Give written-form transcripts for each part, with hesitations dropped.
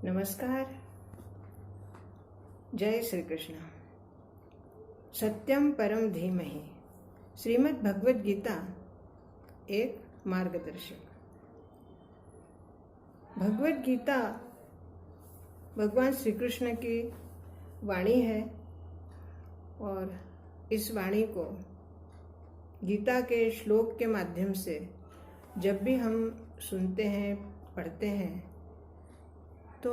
नमस्कार। जय श्री कृष्ण। सत्यम परम धीमहि श्रीमद् भगवद गीता एक मार्गदर्शक। भगवद गीता भगवान श्री कृष्ण की वाणी है और इस वाणी को गीता के श्लोक के माध्यम से जब भी हम सुनते हैं, पढ़ते हैं, तो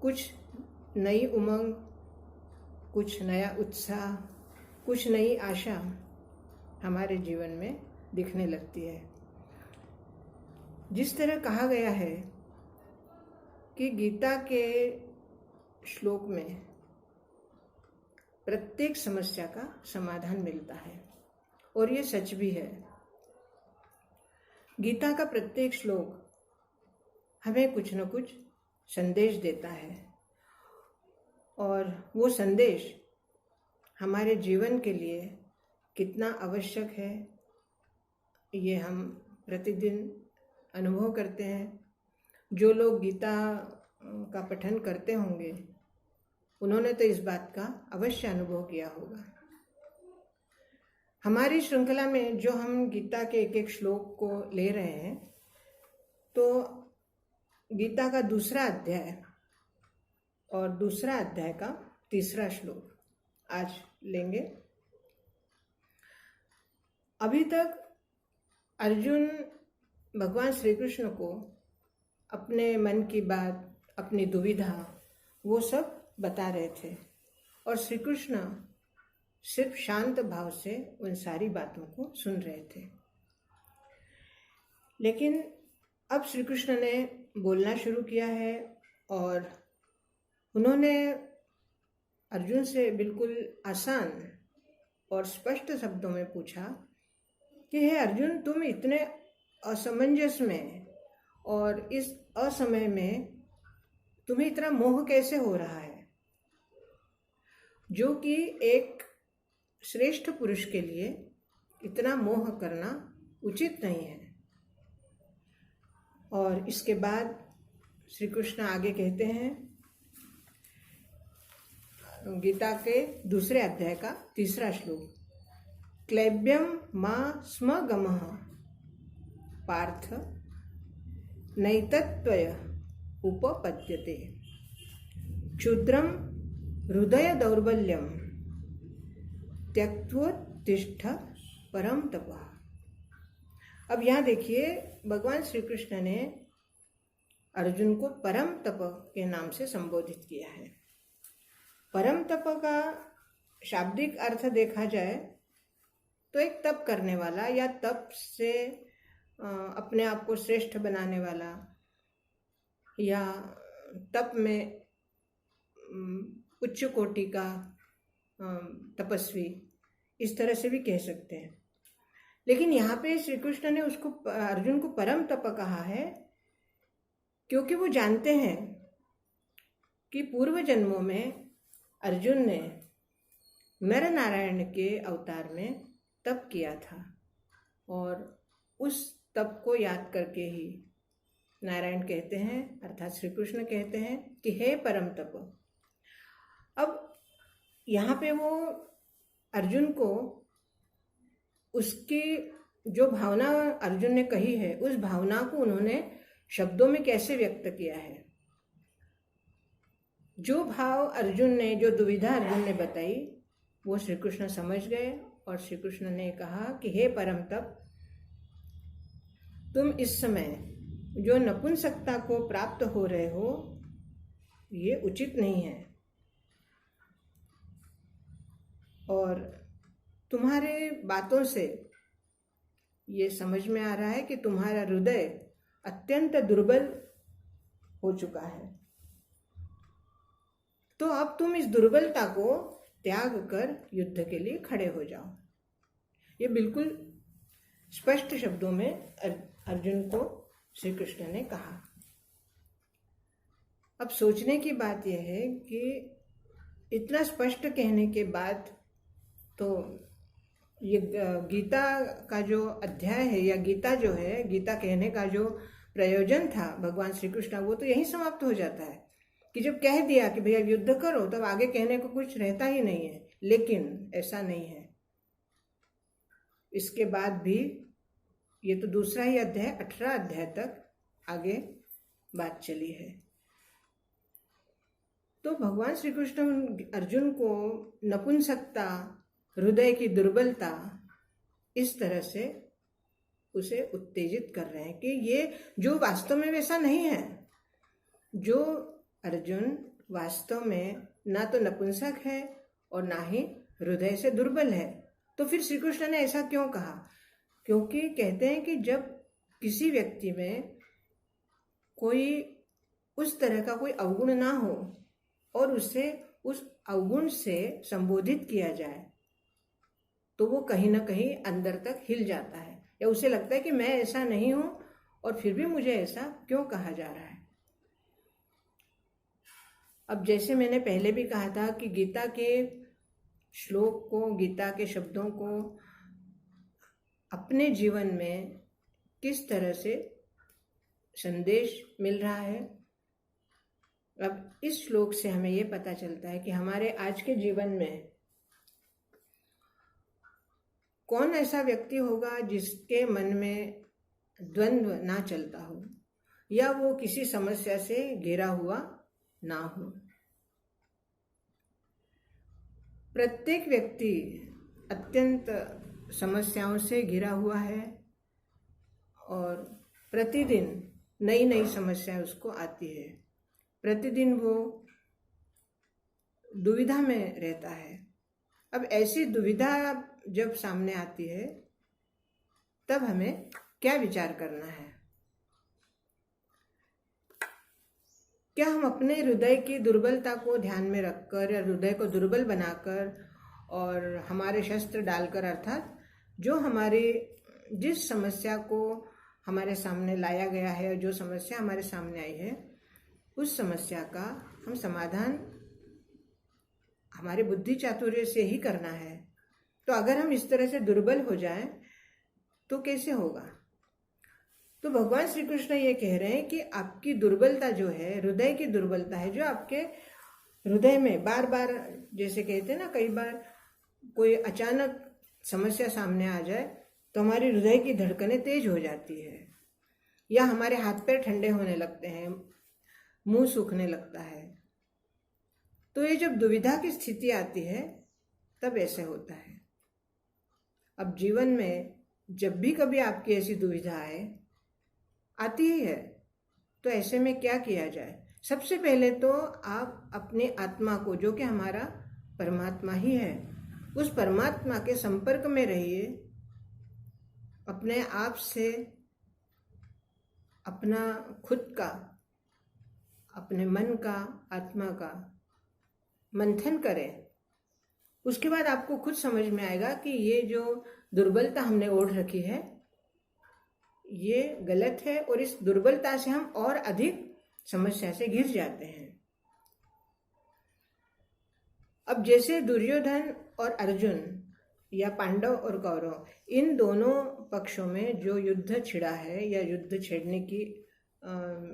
कुछ नई उमंग, कुछ नया उत्साह, कुछ नई आशा हमारे जीवन में दिखने लगती है। जिस तरह कहा गया है कि गीता के श्लोक में प्रत्येक समस्या का समाधान मिलता है, और ये सच भी है। गीता का प्रत्येक श्लोक हमें कुछ न कुछ संदेश देता है, और वो संदेश हमारे जीवन के लिए कितना आवश्यक है ये हम प्रतिदिन अनुभव करते हैं। जो लोग गीता का पठन करते होंगे उन्होंने तो इस बात का अवश्य अनुभव किया होगा। हमारी श्रृंखला में जो हम गीता के एक एक श्लोक को ले रहे हैं, तो गीता का दूसरा अध्याय और दूसरा अध्याय का तीसरा श्लोक आज लेंगे। अभी तक अर्जुन भगवान श्री कृष्ण को अपने मन की बात, अपनी दुविधा, वो सब बता रहे थे, और श्री कृष्ण सिर्फ शांत भाव से उन सारी बातों को सुन रहे थे। लेकिन अब श्री कृष्ण ने बोलना शुरू किया है, और उन्होंने अर्जुन से बिल्कुल आसान और स्पष्ट शब्दों में पूछा कि हे अर्जुन, तुम इतने असमंजस में और इस असमय में तुम्हें इतना मोह कैसे हो रहा है, जो कि एक श्रेष्ठ पुरुष के लिए इतना मोह करना उचित नहीं है। और इसके बाद श्री कृष्ण आगे कहते हैं, गीता के दूसरे अध्याय का तीसरा श्लोक, क्लैब्यम मा स्म गमः पार्थ नैतत्त्वय उपपद्यते क्षुद्रम हृदय दौर्बल्यम त्यक्त्वोत्तिष्ठ परम तपः। अब यहाँ देखिए, भगवान श्री कृष्ण ने अर्जुन को परम तप के नाम से संबोधित किया है। परम तप का शाब्दिक अर्थ देखा जाए तो एक तप करने वाला, या तप से अपने आप को श्रेष्ठ बनाने वाला, या तप में उच्च कोटि का तपस्वी, इस तरह से भी कह सकते हैं। लेकिन यहाँ पे श्री कृष्ण ने उसको, अर्जुन को परम तप कहा है, क्योंकि वो जानते हैं कि पूर्व जन्मों में अर्जुन ने नर नारायण के अवतार में तप किया था, और उस तप को याद करके ही नारायण कहते हैं, अर्थात श्री कृष्ण कहते हैं कि हे परम तप। अब यहाँ पे वो अर्जुन को, उसकी जो भावना अर्जुन ने कही है, उस भावना को उन्होंने शब्दों में कैसे व्यक्त किया है। जो भाव अर्जुन ने, जो दुविधा अर्जुन ने बताई, वो श्री कृष्ण समझ गए, और श्री कृष्ण ने कहा कि हे परम तप, तुम इस समय जो नपुंसकता को प्राप्त हो रहे हो, ये उचित नहीं है, और तुम्हारे बातों से ये समझ में आ रहा है कि तुम्हारा हृदय अत्यंत दुर्बल हो चुका है। तो अब तुम इस दुर्बलता को त्याग कर युद्ध के लिए खड़े हो जाओ। ये बिल्कुल स्पष्ट शब्दों में अर्जुन को श्री कृष्ण ने कहा। अब सोचने की बात यह है कि इतना स्पष्ट कहने के बाद तो ये गीता का जो अध्याय है, या गीता जो है, गीता कहने का जो प्रयोजन था भगवान श्री कृष्ण, वो तो यहीं समाप्त हो जाता है कि जब कह दिया कि भैया युद्ध करो, तब आगे कहने को कुछ रहता ही नहीं है। लेकिन ऐसा नहीं है। इसके बाद भी ये तो दूसरा ही अध्याय, 18 अध्याय तक आगे बात चली है। तो भगवान श्री कृष्ण अर्जुन को नपुंसकता, हृदय की दुर्बलता, इस तरह से उसे उत्तेजित कर रहे हैं कि ये जो वास्तव में वैसा नहीं है। जो अर्जुन वास्तव में ना तो नपुंसक है और ना ही हृदय से दुर्बल है। तो फिर श्री कृष्ण ने ऐसा क्यों कहा? क्योंकि कहते हैं कि जब किसी व्यक्ति में कोई उस तरह का कोई अवगुण ना हो और उसे उस अवगुण से संबोधित किया जाए, तो वो कहीं ना कहीं अंदर तक हिल जाता है, या उसे लगता है कि मैं ऐसा नहीं हूं और फिर भी मुझे ऐसा क्यों कहा जा रहा है। अब जैसे मैंने पहले भी कहा था कि गीता के श्लोक को, गीता के शब्दों को अपने जीवन में किस तरह से संदेश मिल रहा है। अब इस श्लोक से हमें ये पता चलता है कि हमारे आज के जीवन में कौन ऐसा व्यक्ति होगा जिसके मन में द्वंद्व ना चलता हो, या वो किसी समस्या से घिरा हुआ ना हो। प्रत्येक व्यक्ति अत्यंत समस्याओं से घिरा हुआ है और प्रतिदिन नई नई समस्याएं उसको आती है। प्रतिदिन वो दुविधा में रहता है। अब ऐसी दुविधा जब सामने आती है, तब हमें क्या विचार करना है? क्या हम अपने हृदय की दुर्बलता को ध्यान में रखकर या हृदय को दुर्बल बनाकर और हमारे शस्त्र डालकर, अर्थात जो हमारी जिस समस्या को हमारे सामने लाया गया है, जो समस्या हमारे सामने आई है, उस समस्या का हम समाधान हमारे बुद्धि चातुर्य से ही करना है? तो अगर हम इस तरह से दुर्बल हो जाएं तो कैसे होगा? तो भगवान श्री कृष्ण ये कह रहे हैं कि आपकी दुर्बलता जो है, हृदय की दुर्बलता है, जो आपके हृदय में बार बार, जैसे कहते हैं ना, कई बार कोई अचानक समस्या सामने आ जाए तो हमारी हृदय की धड़कनें तेज हो जाती है, या हमारे हाथ पैर ठंडे होने लगते हैं, मुंह सूखने लगता है। तो ये जब दुविधा की स्थिति आती है तब ऐसे होता है। अब जीवन में जब भी कभी आपकी ऐसी दुविधा आती ही है, तो ऐसे में क्या किया जाए? सबसे पहले तो आप अपनी आत्मा को, जो कि हमारा परमात्मा ही है, उस परमात्मा के संपर्क में रहिए। अपने आप से अपना खुद का, अपने मन का, आत्मा का मंथन करें। उसके बाद आपको खुद समझ में आएगा कि ये जो दुर्बलता हमने ओढ़ रखी है ये गलत है, और इस दुर्बलता से हम और अधिक समस्या से घिर जाते हैं। अब जैसे दुर्योधन और अर्जुन, या पांडव और कौरव, इन दोनों पक्षों में जो युद्ध छिड़ा है, या युद्ध छेड़ने की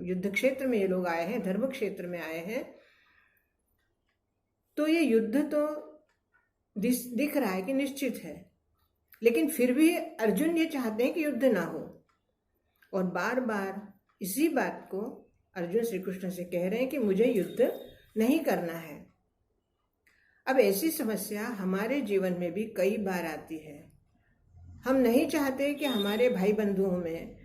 युद्ध क्षेत्र में ये लोग आए हैं, धर्म क्षेत्र में आए हैं, तो ये युद्ध तो दिख रहा है कि निश्चित है, लेकिन फिर भी अर्जुन ये चाहते हैं कि युद्ध ना हो, और बार बार इसी बात को अर्जुन श्री कृष्ण से कह रहे हैं कि मुझे युद्ध नहीं करना है। अब ऐसी समस्या हमारे जीवन में भी कई बार आती है। हम नहीं चाहते कि हमारे भाई बंधुओं में,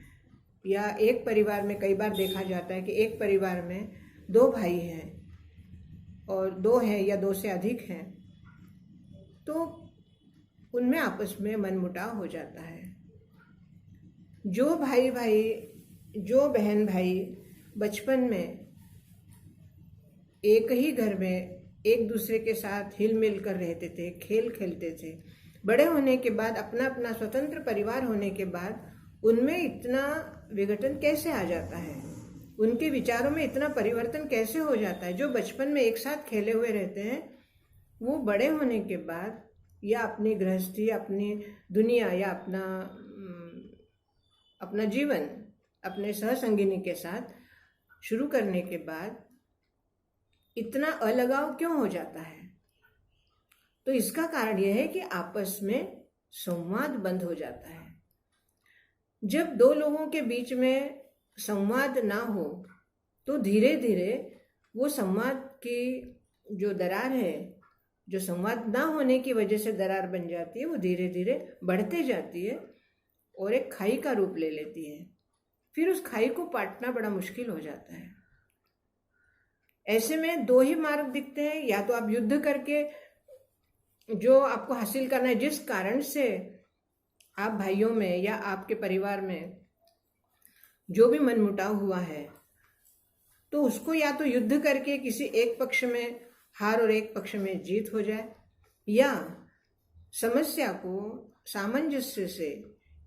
या एक परिवार में, कई बार देखा जाता है कि एक परिवार में 2 भाई हैं और 2 हैं या 2 से अधिक हैं, तो उनमें आपस में मनमुटाव हो जाता है। जो भाई भाई, जो बहन भाई बचपन में एक ही घर में एक दूसरे के साथ हिल मिल कर रहते थे, खेल खेलते थे, बड़े होने के बाद अपना अपना स्वतंत्र परिवार होने के बाद उनमें इतना विघटन कैसे आ जाता है? उनके विचारों में इतना परिवर्तन कैसे हो जाता है? जो बचपन में एक साथ खेले हुए रहते हैं, वो बड़े होने के बाद या अपनी गृहस्थी, अपनी दुनिया, या अपना जीवन, अपने सहसंगिनी के साथ शुरू करने के बाद इतना अलगाव क्यों हो जाता है? तो इसका कारण यह है कि आपस में संवाद बंद हो जाता है। जब दो लोगों के बीच में संवाद ना हो तो धीरे धीरे वो संवाद की जो दरार है, जो संवाद ना होने की वजह से दरार बन जाती है, वो धीरे धीरे बढ़ते जाती है और एक खाई का रूप ले लेती है। फिर उस खाई को पाटना बड़ा मुश्किल हो जाता है। ऐसे में दो ही मार्ग दिखते हैं, या तो आप युद्ध करके जो आपको हासिल करना है, जिस कारण से आप भाइयों में या आपके परिवार में जो भी मनमुटाव हुआ है, तो उसको या तो युद्ध करके किसी एक पक्ष में हार और एक पक्ष में जीत हो जाए, या समस्या को सामंजस्य से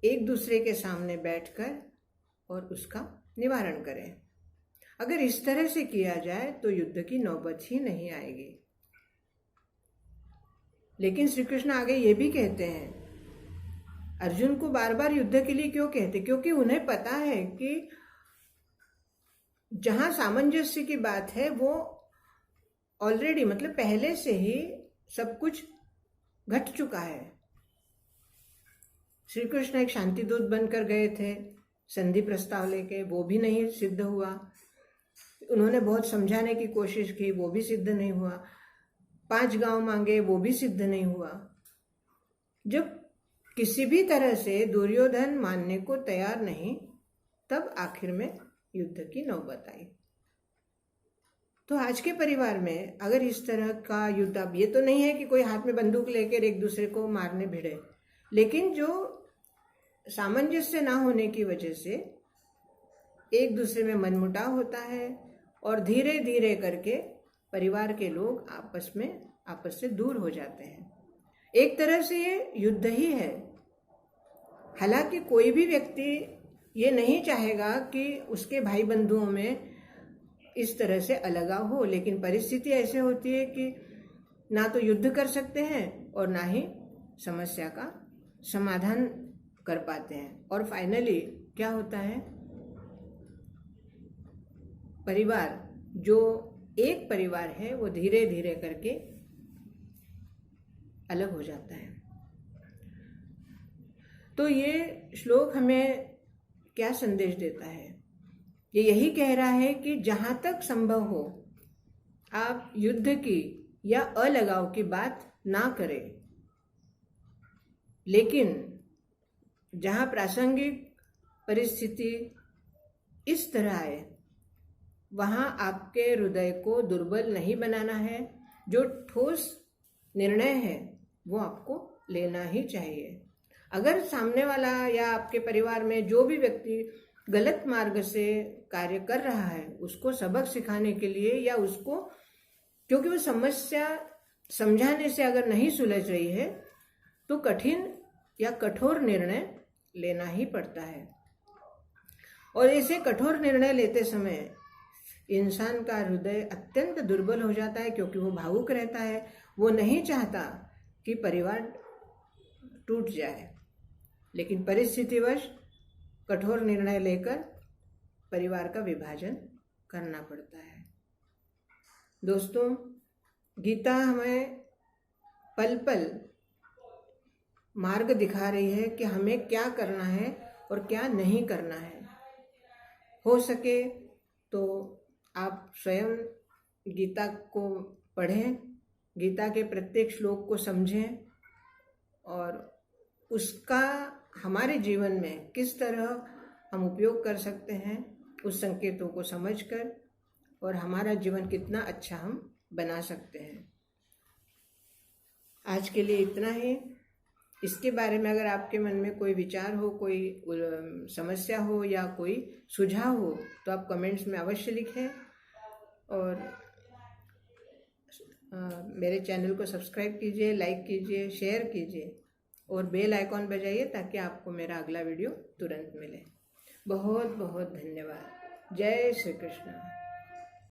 एक दूसरे के सामने बैठकर और उसका निवारण करें। अगर इस तरह से किया जाए तो युद्ध की नौबत ही नहीं आएगी। लेकिन श्री कृष्ण आगे ये भी कहते हैं, अर्जुन को बार बार युद्ध के लिए क्यों कहते? क्योंकि उन्हें पता है कि जहां सामंजस्य की बात है वो ऑलरेडी मतलब पहले से ही सब कुछ घट चुका है। श्री कृष्ण एक शांति दूत बनकर गए थे संधि प्रस्ताव लेके, वो भी नहीं सिद्ध हुआ। उन्होंने बहुत समझाने की कोशिश की, वो भी सिद्ध नहीं हुआ। 5 गांव मांगे, वो भी सिद्ध नहीं हुआ। जब किसी भी तरह से दुर्योधन मानने को तैयार नहीं, तब आखिर में युद्ध की नौबत आई। तो आज के परिवार में अगर इस तरह का युद्ध, अब ये तो नहीं है कि कोई हाथ में बंदूक लेकर एक दूसरे को मारने भिड़े, लेकिन जो सामंजस्य ना होने की वजह से एक दूसरे में मनमुटाव होता है और धीरे धीरे करके परिवार के लोग आपस से दूर हो जाते हैं। एक तरह से ये युद्ध ही है। हालांकि कोई भी व्यक्ति ये नहीं चाहेगा कि उसके भाई बंधुओं में इस तरह से अलगाव हो, लेकिन परिस्थिति ऐसे होती है कि ना तो युद्ध कर सकते हैं और ना ही समस्या का समाधान कर पाते हैं। और फाइनली क्या होता है, परिवार जो एक परिवार है वो धीरे धीरे करके अलग हो जाता है। तो ये श्लोक हमें क्या संदेश देता है? ये यही कह रहा है कि जहां तक संभव हो आप युद्ध की या अलगाव की बात ना करें, लेकिन जहां प्रासंगिक परिस्थिति इस तरह आए वहां आपके हृदय को दुर्बल नहीं बनाना है। जो ठोस निर्णय है वो आपको लेना ही चाहिए। अगर सामने वाला या आपके परिवार में जो भी व्यक्ति गलत मार्ग से कार्य कर रहा है, उसको सबक सिखाने के लिए या उसको, क्योंकि वो समस्या समझाने से अगर नहीं सुलझ रही है, तो कठिन या कठोर निर्णय लेना ही पड़ता है। और ऐसे कठोर निर्णय लेते समय इंसान का हृदय अत्यंत दुर्बल हो जाता है, क्योंकि वो भावुक रहता है। वो नहीं चाहता कि परिवार टूट जाए, लेकिन परिस्थितिवश कठोर निर्णय लेकर परिवार का विभाजन करना पड़ता है। दोस्तों, गीता हमें पल पल मार्ग दिखा रही है कि हमें क्या करना है और क्या नहीं करना है। हो सके तो आप स्वयं गीता को पढ़ें, गीता के प्रत्येक श्लोक को समझें और उसका हमारे जीवन में किस तरह हम उपयोग कर सकते हैं, उस संकेतों को समझकर, और हमारा जीवन कितना अच्छा हम बना सकते हैं। आज के लिए इतना ही। इसके बारे में अगर आपके मन में कोई विचार हो, कोई समस्या हो या कोई सुझाव हो, तो आप कमेंट्स में अवश्य लिखें और मेरे चैनल को सब्सक्राइब कीजिए, लाइक कीजिए, शेयर कीजिए और बेल आइकॉन बजाइए ताकि आपको मेरा अगला वीडियो तुरंत मिले। बहुत बहुत धन्यवाद। जय श्री कृष्ण।